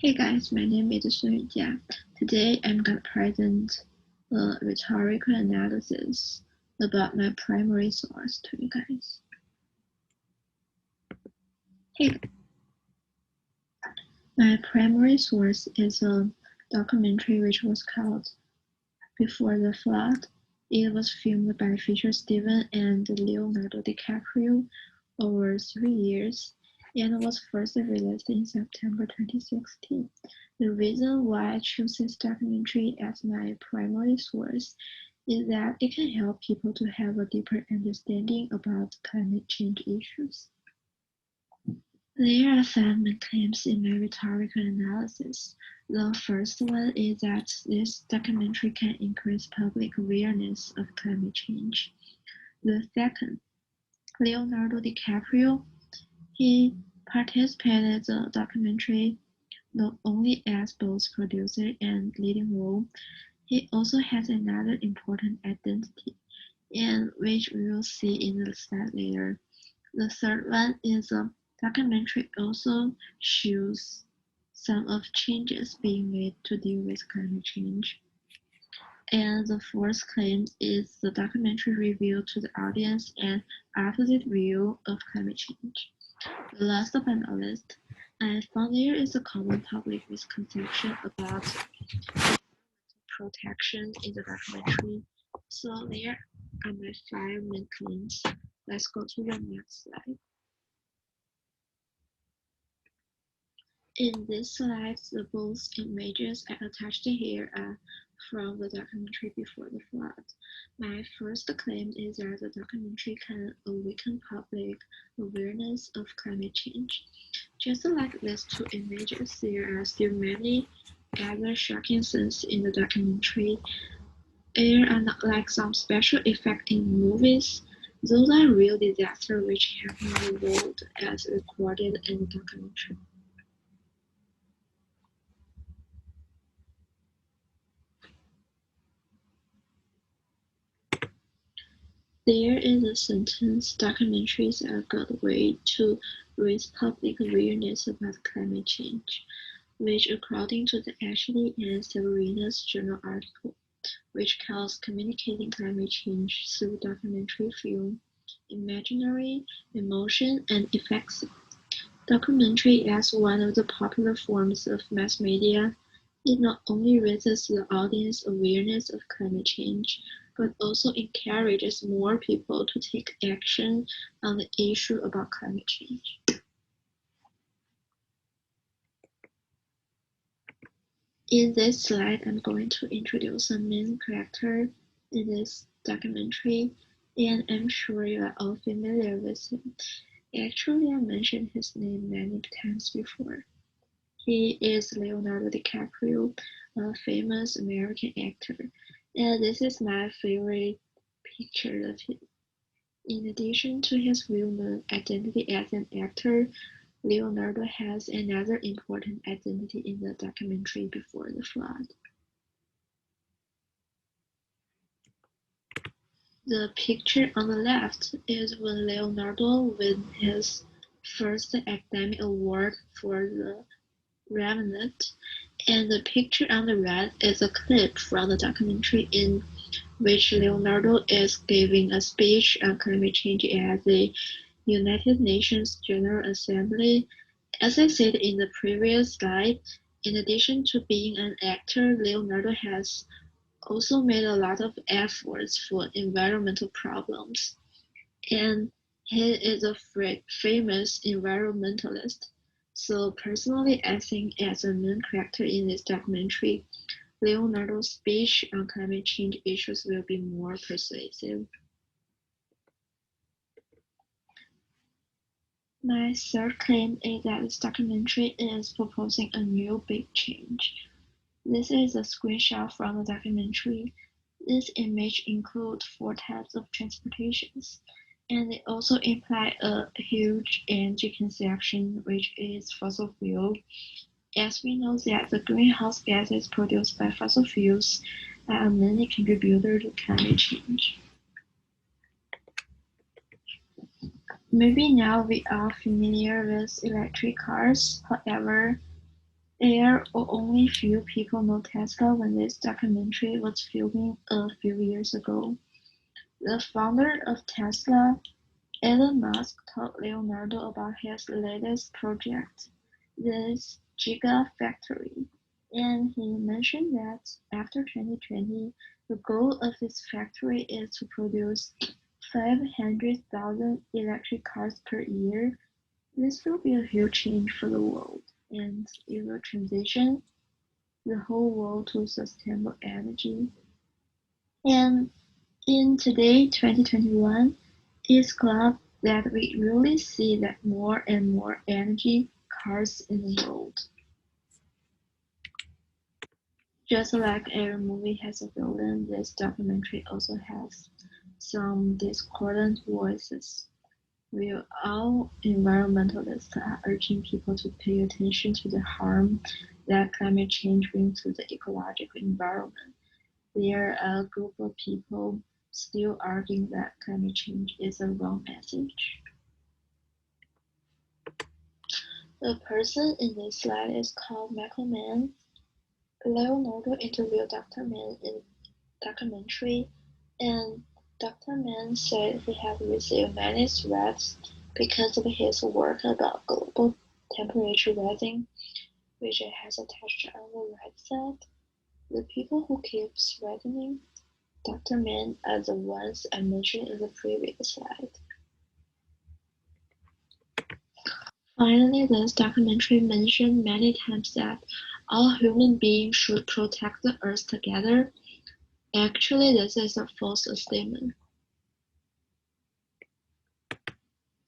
Hey guys, my name is Jia. Today I'm going to present a rhetorical analysis about my primary source to you guys. Hey, my primary source is a documentary which was called Before the Flood. It was filmed by Fisher Stevens and Leonardo DiCaprio over 3 years and was first released in September 2016. The reason why I choose this documentary as my primary source is that it can help people to have a deeper understanding about climate change issues. There are 5 main claims in my rhetorical analysis. The first one is that this documentary can increase public awareness of climate change. The second, Leonardo DiCaprio, he participated in the documentary not only as both producer and leading role, he also has another important identity, and which we will see in the slide later. The third one is a documentary also shows some of changes being made to deal with climate change. And the fourth claim is the documentary revealed to the audience an opposite view of climate change. Last but not least, I found there is a common public misconception about protection in the documentary. So there are my 5 main claims. Let's go to the next slide. In this slide, the both images I attached here are from the documentary Before the Flood. My first claim is that the documentary can awaken public awareness of climate change. Just like these 2 images, there are still many other shocking scenes in the documentary. There are not like some special effects in movies. Those are real disasters which happen in the world as recorded in the documentary. There is a sentence: documentaries are a good way to raise public awareness about climate change, which according to the Ashley and Severina's journal article, which calls communicating climate change through documentary film, imaginary, emotion, and effects. Documentary as one of the popular forms of mass media, it not only raises the audience awareness of climate change, but also encourages more people to take action on the issue about climate change. In this slide, I'm going to introduce a main character in this documentary, and I'm sure you are all familiar with him. Actually, I mentioned his name many times before. He is Leonardo DiCaprio, a famous American actor, and this is my favorite picture of him. In addition to his well-known identity as an actor, Leonardo has another important identity in the documentary Before the Flood. The picture on the left is when Leonardo won his first Academy Award for The Revenant, and the picture on the right is a clip from the documentary in which Leonardo is giving a speech on climate change at the United Nations General Assembly. As I said in the previous slide, in addition to being an actor, Leonardo has also made a lot of efforts for environmental problems, and he is a famous environmentalist. So personally, I think as a main character in this documentary, Leonardo's speech on climate change issues will be more persuasive. My third claim is that this documentary is proposing a new big change. This is a screenshot from the documentary. This image includes 4 types of transportations, and they also imply a huge energy consumption, which is fossil fuel. As we know that the greenhouse gases produced by fossil fuels are a main contributor to climate change. Maybe now we are familiar with electric cars. However, There were only few people know Tesla when this documentary was filming a few years ago. The founder of Tesla, Elon Musk, told Leonardo about his latest project, this Gigafactory, and he mentioned that after 2020, the goal of this factory is to produce 500,000 electric cars per year. This will be a huge change for the world, and it will transition the whole world to sustainable energy. And in today, 2021, it's glad that we really see that more and more energy cars in the world. Just like every movie has a villain, this documentary also has some discordant voices. We all environmentalists are urging people to pay attention to the harm that climate change brings to the ecological environment. There are a group of people still arguing that climate change is a wrong message. The person in this slide is called Michael Mann. Leonardo interviewed Dr. Mann in documentary, and Dr. Mann said he had received many threats because of his work about global temperature rising, which it has attached on the right side. The people who keep threatening Dr. Mann are the ones I mentioned in the previous slide. Finally, this documentary mentioned many times that all human beings should protect the earth together. Actually, this is a false statement.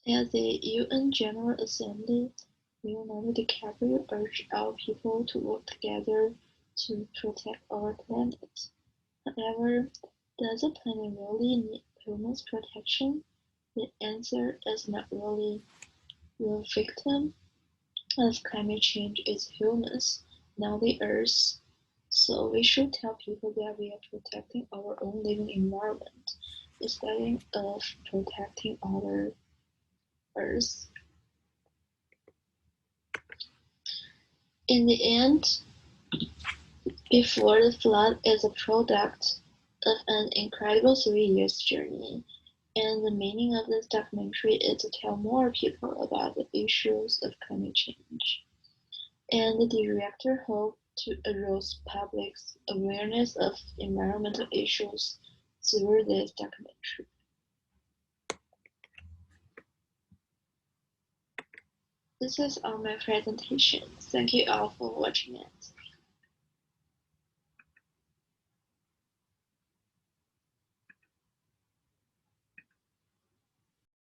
At the UN General Assembly, Leonardo DiCaprio urged all people to work together to protect our planet. However, does the planet really need humans' protection? The answer is not really. The victim of climate change is humans, not the Earth. So we should tell people that we are protecting our own living environment instead of protecting our Earth. In the end, Before the Flood is a product of an incredible 3 years journey, and the meaning of this documentary is to tell more people about the issues of climate change. And the director hoped to arouse public's awareness of environmental issues through this documentary. This is all my presentation. Thank you all for watching it.